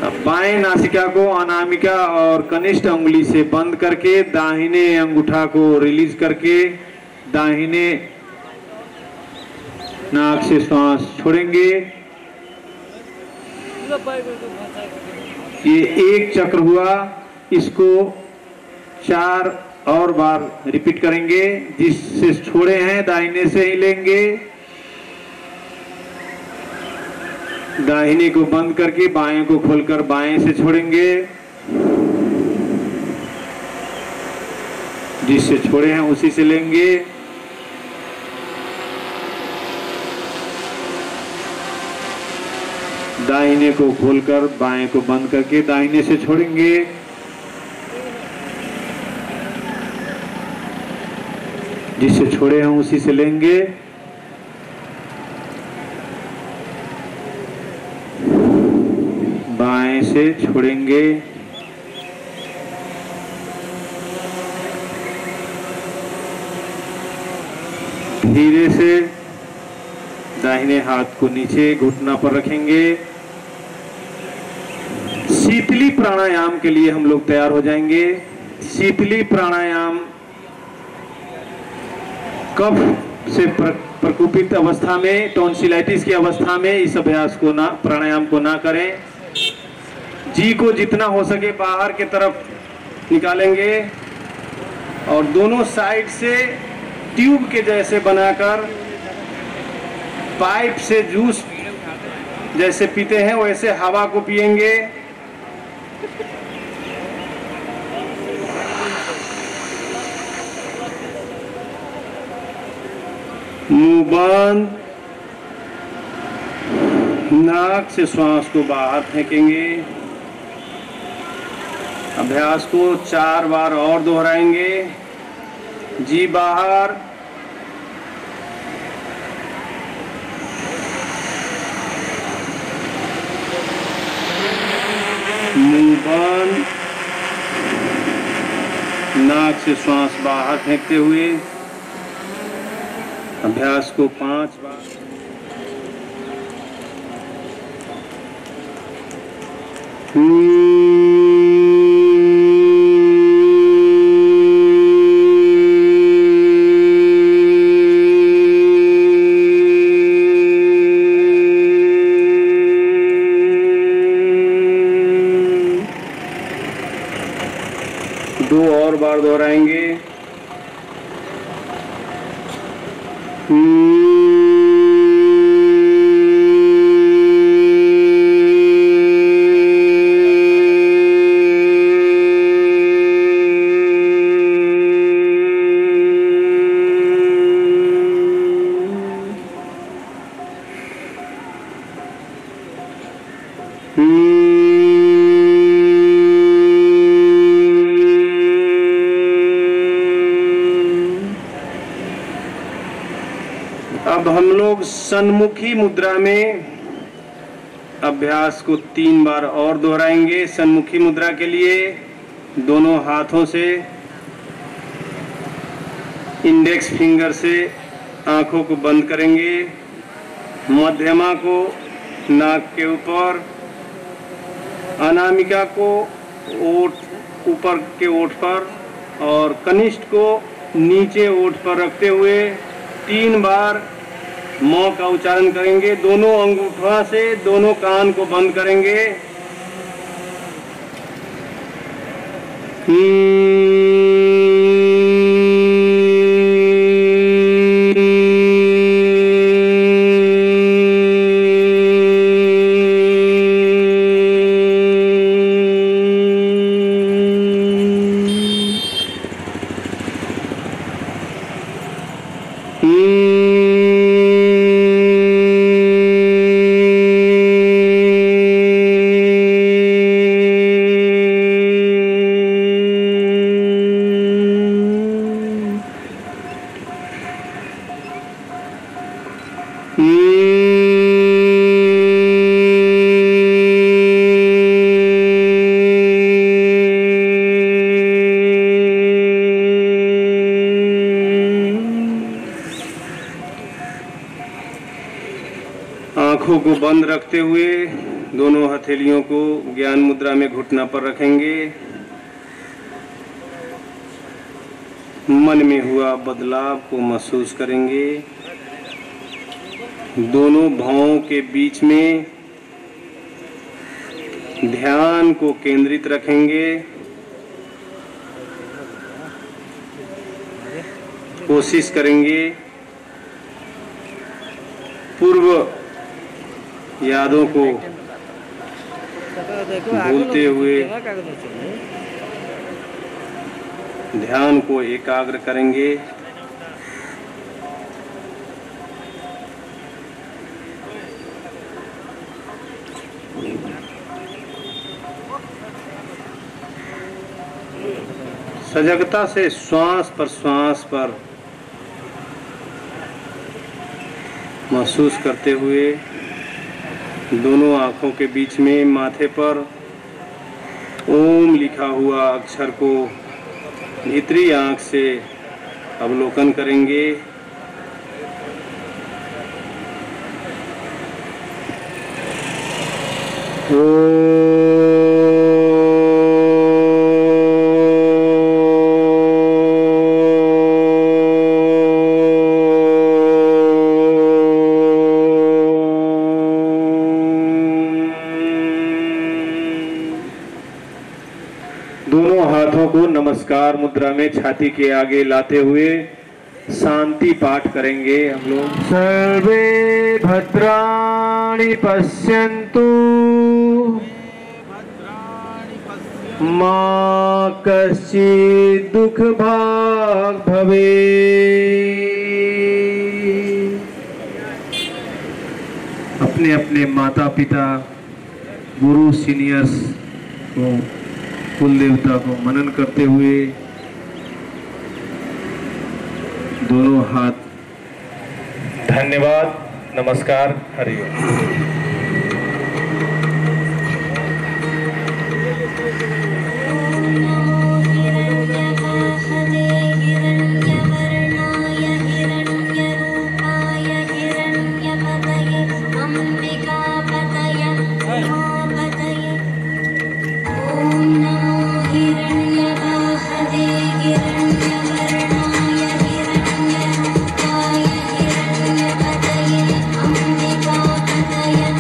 अब बाएं नासिका को अनामिका और कनिष्ठ अंगुली से बंद करके दाहिने अंगूठा को रिलीज करके दाहिने नाक से श्वास छोड़ेंगे। ये एक चक्र हुआ, इसको 4 और बार रिपीट करेंगे। जिससे छोड़े हैं दाहिने से ही लेंगे, दाहिने को बंद करके बाएं को खोलकर बाएं से छोड़ेंगे। जिससे छोड़े हैं उसी से लेंगे। दाहिने को खोलकर बाएं को बंद करके दाहिने से छोड़ेंगे। जिससे छोड़े हैं उसी से लेंगे। बाएं से छोड़ेंगे। धीरे से दाहिने हाथ को नीचे घुटना पर रखेंगे। शीतली प्राणायाम के लिए हम लोग तैयार हो जाएंगे। शीतली प्राणायाम कफ से प्रकोपित अवस्था में, टॉन्सिलाइटिस की अवस्था में इस अभ्यास को ना, प्राणायाम को ना करें। जी को जितना हो सके बाहर की तरफ निकालेंगे और दोनों साइड से ट्यूब के जैसे बनाकर पाइप से जूस जैसे पीते हैं वैसे हवा को पिएंगे। मुंह बंद, नाक से श्वास को बाहर फेंकेंगे। अभ्यास को 4 बार और दोहराएंगे। जी बाहर, मुंह बंद, नाक से श्वास बाहर फेंकते हुए अभ्यास को 5 बार। 2 और बार दोहराएंगे। अब हम लोग सन्मुखी मुद्रा में अभ्यास को 3 बार और दोहराएंगे। सन्मुखी मुद्रा के लिए दोनों हाथों से इंडेक्स फिंगर से आंखों को बंद करेंगे, मध्यमा को नाक के ऊपर, अनामिका को ओठ ऊपर के ओठ पर और कनिष्ठ को नीचे ओठ पर रखते हुए 3 बार मौ का उच्चारण करेंगे। दोनों अंगूठा से दोनों कान को बंद करेंगे। आंखों को बंद रखते हुए दोनों हथेलियों को ज्ञान मुद्रा में घुटना पर रखेंगे। मन में हुआ बदलाव को महसूस करेंगे। दोनों भौं के बीच में ध्यान को केंद्रित रखेंगे। कोशिश करेंगे पूर्व यादों को भूलते हुए ध्यान को एकाग्र करेंगे। सजगता से श्वास पर महसूस करते हुए दोनों आंखों के बीच में माथे पर ओम लिखा हुआ अक्षर को भीतरी आंख से अवलोकन करेंगे। दोनों हाथों को नमस्कार मुद्रा में छाती के आगे लाते हुए शांति पाठ करेंगे हम लोग। सर्वे भद्राणि पश्यन्तु मा कश्चित् दुःख भाग् भवेत्। अपने अपने माता पिता गुरु सीनियर्स को कुल देवता को मनन करते हुए दोनों हाथ धन्यवाद नमस्कार हरिओम। Yeah.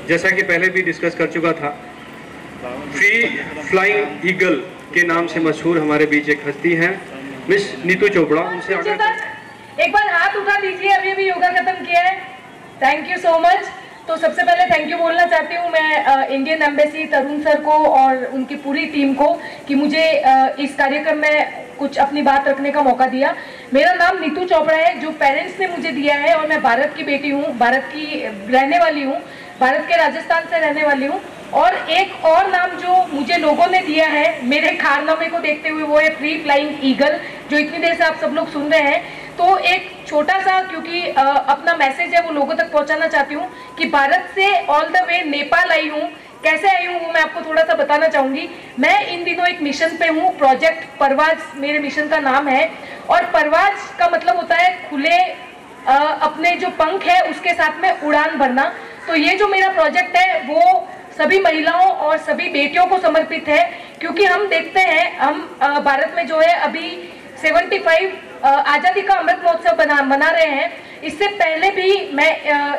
जैसा कि पहले भी डिस्कस कर चुका था, फ्री फ्लाइंग ईगल के नाम से मशहूर हमारे बीच एक हस्ती हैं मिस नीतू चोपड़ा। उनसे एक बार हाथ उठा दीजिए, अभी योगा खत्म किया है। Thank you so much. तो सबसे पहले थैंक यू बोलना चाहती हूँ मैं इंडियन एम्बेसी तरुण सर को और उनकी पूरी टीम को कि मुझे इस कार्यक्रम में कुछ अपनी बात रखने का मौका दिया। मेरा नाम नीतू चोपड़ा है, जो पेरेंट्स ने मुझे दिया है, और मैं भारत की बेटी हूँ, भारत की रहने वाली हूँ, भारत के राजस्थान से रहने वाली हूँ। और एक और नाम जो मुझे लोगों ने दिया है मेरे कारनामे को देखते हुए, वो है फ्री फ्लाइंग ईगल, जो इतनी देर से आप सब लोग सुन रहे हैं। तो एक छोटा सा, क्योंकि अपना मैसेज है वो लोगों तक पहुंचाना चाहती हूँ कि भारत से ऑल द वे नेपाल आई हूँ। कैसे आई हूँ वो मैं आपको थोड़ा सा बताना चाहूँगी। मैं इन दिनों एक मिशन पे हूँ, प्रोजेक्ट परवाज मेरे मिशन का नाम है। और परवाज का मतलब होता है खुले अपने जो पंख है उसके साथ में उड़ान भरना। तो ये जो मेरा प्रोजेक्ट है वो सभी महिलाओं और सभी बेटियों को समर्पित है, क्योंकि हम देखते हैं हम भारत में जो है अभी 75 आज़ादी का अमृत महोत्सव मना रहे हैं। इससे पहले भी मैं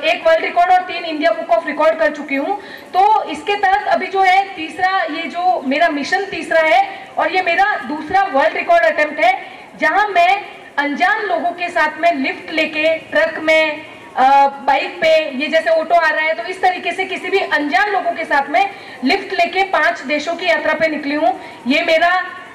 एक वर्ल्ड रिकॉर्ड और 3 इंडिया बुक ऑफ रिकॉर्ड कर चुकी हूँ। तो इसके तहत अभी जो है तीसरा, ये जो मेरा मिशन तीसरा है और ये मेरा दूसरा वर्ल्ड रिकॉर्ड अटेम्प्ट है, जहाँ मैं अनजान लोगों के साथ में लिफ्ट लेके, ट्रक में, बाइक पे, ये जैसे ऑटो आ रहा है, तो इस तरीके से किसी भी अनजान लोगों के साथ में लिफ्ट लेके 5 देशों की यात्रा पे निकली हूँ। ये मेरा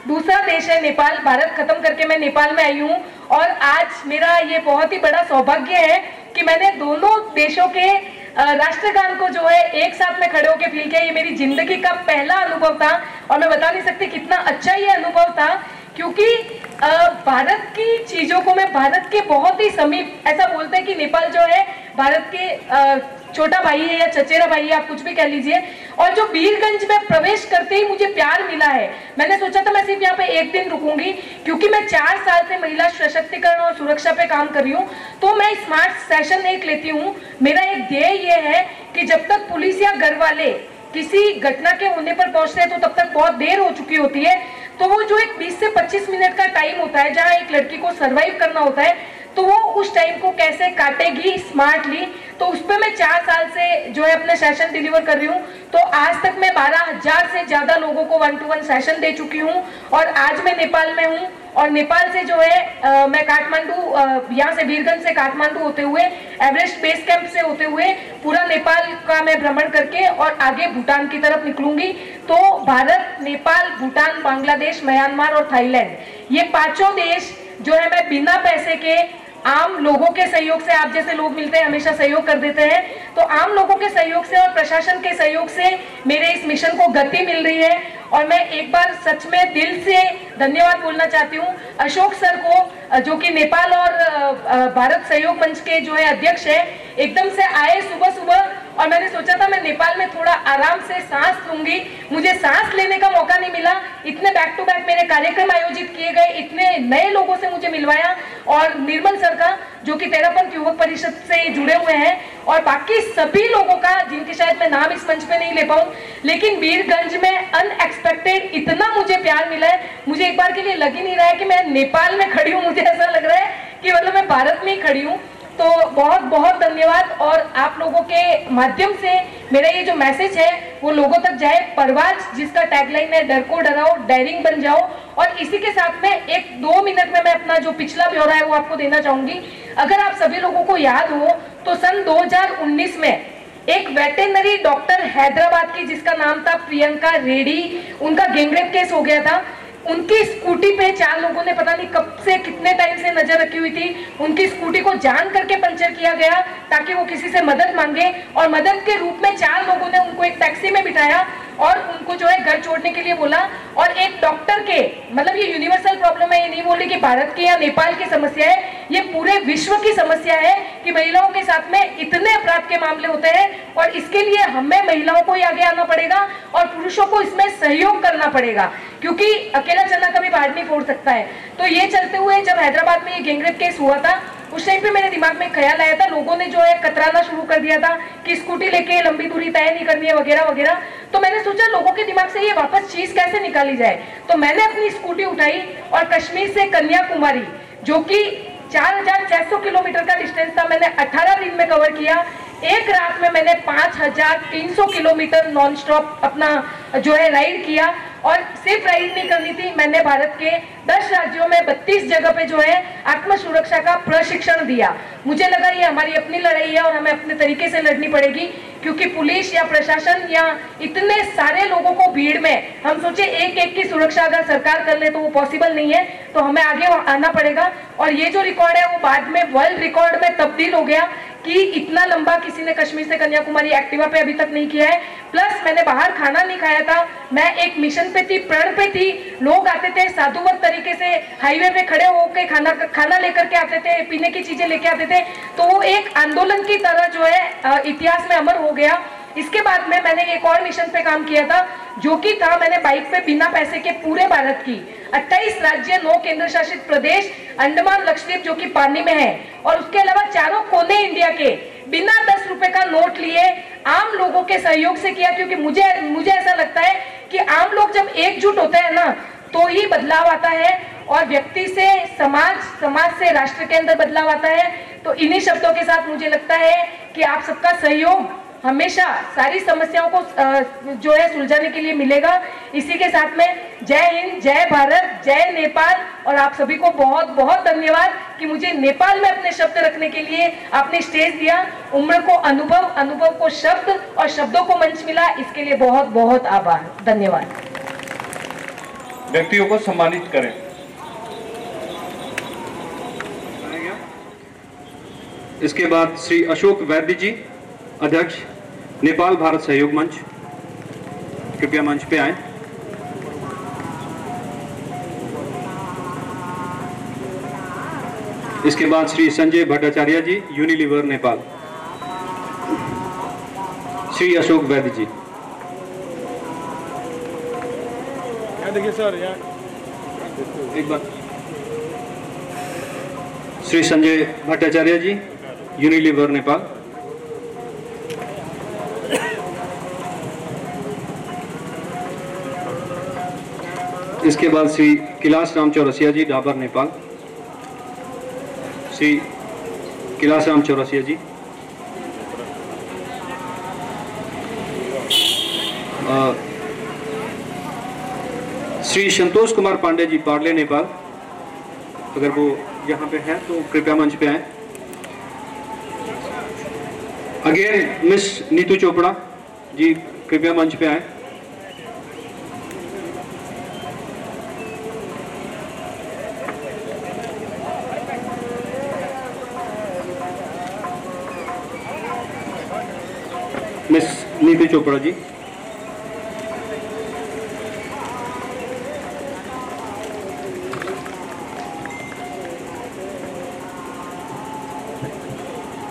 दूसरा देश है नेपाल। भारत खत्म करके मैं नेपाल में आई हूँ और आज मेरा ये बहुत ही बड़ा सौभाग्य है कि मैंने दोनों देशों के राष्ट्रगान को जो है एक साथ में खड़े होकर फील किया। ये मेरी जिंदगी का पहला अनुभव था और मैं बता नहीं सकती कितना अच्छा ये अनुभव था, क्योंकि भारत की चीजों को मैं भारत के बहुत ही समीप, ऐसा बोलते हैं कि नेपाल जो है भारत के छोटा भाई है या चचेरा भाई है, आप कुछ भी कह लीजिए। और जो वीरगंज में प्रवेश करते ही मुझे प्यार मिला है। मैंने सोचा था मैं सिर्फ यहाँ पे एक दिन रुकूंगी, क्योंकि मैं 4 साल से महिला सशक्तिकरण और सुरक्षा पे काम कर रही हूँ। तो मैं स्मार्ट सेशन एक लेती हूँ। मेरा एक ध्येय ये है कि जब तक पुलिस या घर वाले किसी घटना के होने पर पहुंचते हैं तो तब तक बहुत देर हो चुकी होती है। तो वो जो एक 20 से 25 मिनट का टाइम होता है जहाँ एक लड़की को सर्वाइव करना होता है, तो वो उस टाइम को कैसे काटेगी स्मार्टली, तो उस पर मैं 4 साल से जो है अपने सेशन डिलीवर कर रही हूँ। तो आज तक मैं 12,000 से ज्यादा लोगों को 1-to-1 सेशन दे चुकी हूँ। और आज मैं नेपाल में हूँ, और नेपाल से जो है मैं काठमांडू, यहाँ से वीरगंज से काठमांडू होते हुए, एवरेस्ट बेस कैंप से होते हुए पूरा नेपाल का मैं भ्रमण करके और आगे भूटान की तरफ निकलूंगी। तो भारत, नेपाल, भूटान, बांग्लादेश, म्यांमार और थाईलैंड, ये 5 देश जो है मैं बिना पैसे के आम लोगों के सहयोग से, आप जैसे लोग मिलते हैं हमेशा सहयोग कर देते हैं, तो आम लोगों के सहयोग से और प्रशासन के सहयोग से मेरे इस मिशन को गति मिल रही है। और मैं एक बार सच में दिल से धन्यवाद बोलना चाहती हूँ अशोक सर को, जो कि नेपाल और भारत सहयोग मंच के जो है अध्यक्ष है। एकदम से आए सुबह सुबह, और मैंने सोचा था मैं नेपाल में थोड़ा आराम से सांस लूंगी, मुझे सांस लेने का मौका नहीं मिला। इतने बैक टू बैक मेरे कार्यक्रम आयोजित किए गए, इतने नए लोगों से मुझे मिलवाया, और निर्मल सर का जो कि 13 युवक परिषद से जुड़े हुए हैं, और बाकी सभी लोगों का जिनके शायद मैं नाम इस मंच पे नहीं ले पाऊं, लेकिन वीरगंज में अनएक्सपेक्टेड इतना मुझे प्यार मिला है, मुझे एक बार के लिए लग ही नहीं रहा है कि मैं नेपाल में खड़ी हूँ, मुझे ऐसा लग रहा है कि मतलब मैं भारत में ही खड़ी हूँ। तो बहुत बहुत धन्यवाद, और आप लोगों के माध्यम से मेरा ये जो मैसेज है वो लोगों तक जाए। परवाज, जिसका टैगलाइन है डर को डराओ, डेयरिंग बन जाओ। और इसी के साथ में 1-2 मिनट में मैं अपना जो पिछला ब्यौरा है वो आपको देना चाहूंगी। अगर आप सभी लोगों को याद हो तो सन 2019 में एक वेटेनरी डॉक्टर हैदराबाद की, जिसका नाम था प्रियंका रेड्डी, उनका गैंगरेप केस हो गया था। उनकी स्कूटी पे 4 लोगों ने पता नहीं कब से कितने टाइम से नजर रखी हुई थी, उनकी स्कूटी को जान करके पंचर किया गया ताकि वो किसी से मदद मांगे, और मदद के रूप में 4 लोगों ने उनको एक टैक्सी में बिठाया और उनको जो है घर छोड़ने के लिए बोला। और एक डॉक्टर के, मतलब ये यूनिवर्सल प्रॉब्लम है, ये नहीं बोल रही कि भारत की या नेपाल की समस्या है, ये पूरे विश्व की समस्या है कि महिलाओं के साथ में इतने अपराध के मामले होते हैं, और इसके लिए हमें महिलाओं को ही आगे आना पड़ेगा और पुरुषों को इसमें सहयोग करना पड़ेगा, क्योंकि अकेला चना कभी बाहर नहीं फोड़ सकता है। तो ये चलते हुए जब हैदराबाद में ये गैंगरेप केस हुआ था, उस टाइम पे मेरे दिमाग में ख्याल आया था, लोगों ने जो है कतराना शुरू कर दिया था कि स्कूटी लेके लंबी दूरी तय नहीं करनी है वगैरह वगैरह। तो मैंने सोचा लोगों के दिमाग से ये वापस चीज कैसे निकाली जाए, तो मैंने अपनी स्कूटी उठाई और कश्मीर से कन्याकुमारी, जो कि 4,600 किलोमीटर का डिस्टेंस था, मैंने 18 दिन में कवर किया। एक रात में मैंने 5,300 किलोमीटर नॉन स्टॉप अपना जो है राइड किया। और सिर्फ राइड नहीं करनी थी, मैंने भारत के 10 राज्यों में 32 जगह पे जो है आत्म सुरक्षा का प्रशिक्षण दिया। मुझे लगा ये हमारी अपनी लड़ाई है और हमें अपने तरीके से लड़नी पड़ेगी, क्योंकि पुलिस या प्रशासन या इतने सारे लोगों को भीड़ में हम सोचे एक की सुरक्षा अगर सरकार कर ले तो वो पॉसिबल नहीं है, तो हमें आगे आना पड़ेगा। और ये जो रिकॉर्ड है वो बाद में वर्ल्ड रिकॉर्ड में तब्दील हो गया कि इतना लंबा किसी ने कश्मीर से कन्याकुमारी एक्टिवा पे अभी तक नहीं किया है। प्लस मैंने बाहर खाना नहीं खाया था, मैं एक मिशन पे थी, प्रण पे थी। लोग आते थे साधुवत तरीके से हाईवे पे खड़े होकर खाना लेकर के आते थे, पीने की चीजें लेके आते थे, तो वो एक आंदोलन की तरह जो है इतिहास में अमर हो गया। इसके बाद में मैंने एक और मिशन पे काम किया था, जो कि था मैंने बाइक पे बिना पैसे के पूरे भारत की 28 राज्य, 9 केंद्र शासित प्रदेश, अंडमान लक्षद्वीप जो कि पानी में है, और उसके अलावा चारों कोने इंडिया के बिना 10 रुपए का नोट लिए आम लोगों के सहयोग से किया। क्योंकि मुझे ऐसा लगता है कि आम लोग जब एकजुट होते हैं ना तो ही बदलाव आता है, और व्यक्ति से समाज, समाज से राष्ट्र के अंदर बदलाव आता है। तो इन्हीं शब्दों के साथ मुझे लगता है कि आप सबका सहयोग हमेशा सारी समस्याओं को जो है सुलझाने के लिए मिलेगा। इसी के साथ में जय हिंद, जय भारत, जय नेपाल, और आप सभी को बहुत बहुत धन्यवाद कि मुझे नेपाल में अपने शब्द रखने के लिए आपने स्टेज दिया। उम्र को अनुभव, अनुभव को शब्द, और शब्दों को मंच मिला, इसके लिए बहुत बहुत आभार, धन्यवाद। व्यक्तियों को सम्मानित करें। इसके बाद श्री अशोक वैद्य जी, अध्यक्ष नेपाल भारत सहयोग मंच, कृपया मंच पे आए। इसके बाद श्री संजय भट्टाचार्य जी, यूनिलीवर नेपाल। श्री अशोक वैद्य जी। देखिए सर, यहाँ एक बार श्री संजय भट्टाचार्य जी, यूनिलीवर नेपाल। इसके बाद श्री कैलाश राम चौरसिया जी, डाबर, नेपाल। श्री कैलाश राम चौरसिया जी। श्री संतोष कुमार पांडे जी, पार्ले, नेपाल। अगर वो यहाँ पे हैं तो कृपया मंच पे आए। अगेन मिस नीतू चोपड़ा जी, कृपया मंच पे आए। मिस नीतू चोपड़ा जी।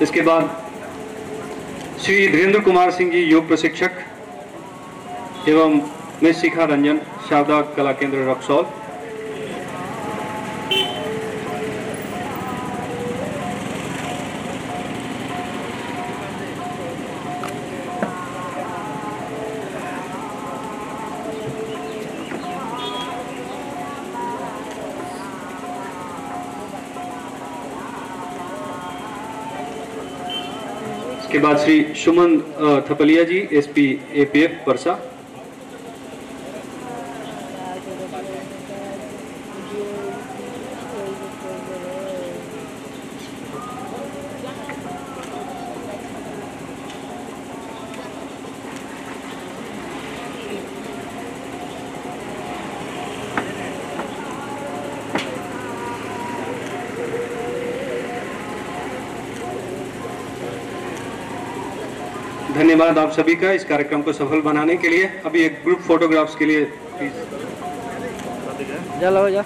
इसके बाद श्री धीरेन्द्र कुमार सिंह जी, योग प्रशिक्षक, एवं मिस शिखा रंजन, शारदा कला केंद्र, रक्सौल। इसके बाद श्री सुमन थपलिया जी, एसपी एपीएफ, परसा। धन्यवाद आप सभी का इस कार्यक्रम को सफल बनाने के लिए। अभी एक ग्रुप फोटोग्राफ्स के लिए प्लीज चलो जा।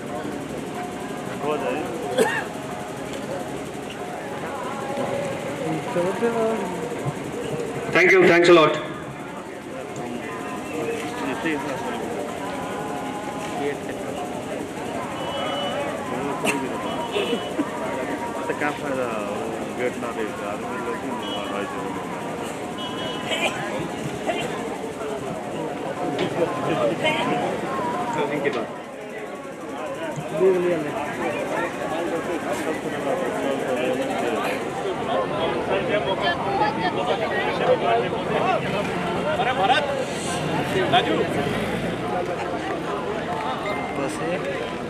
Thank you, thanks a lot. बस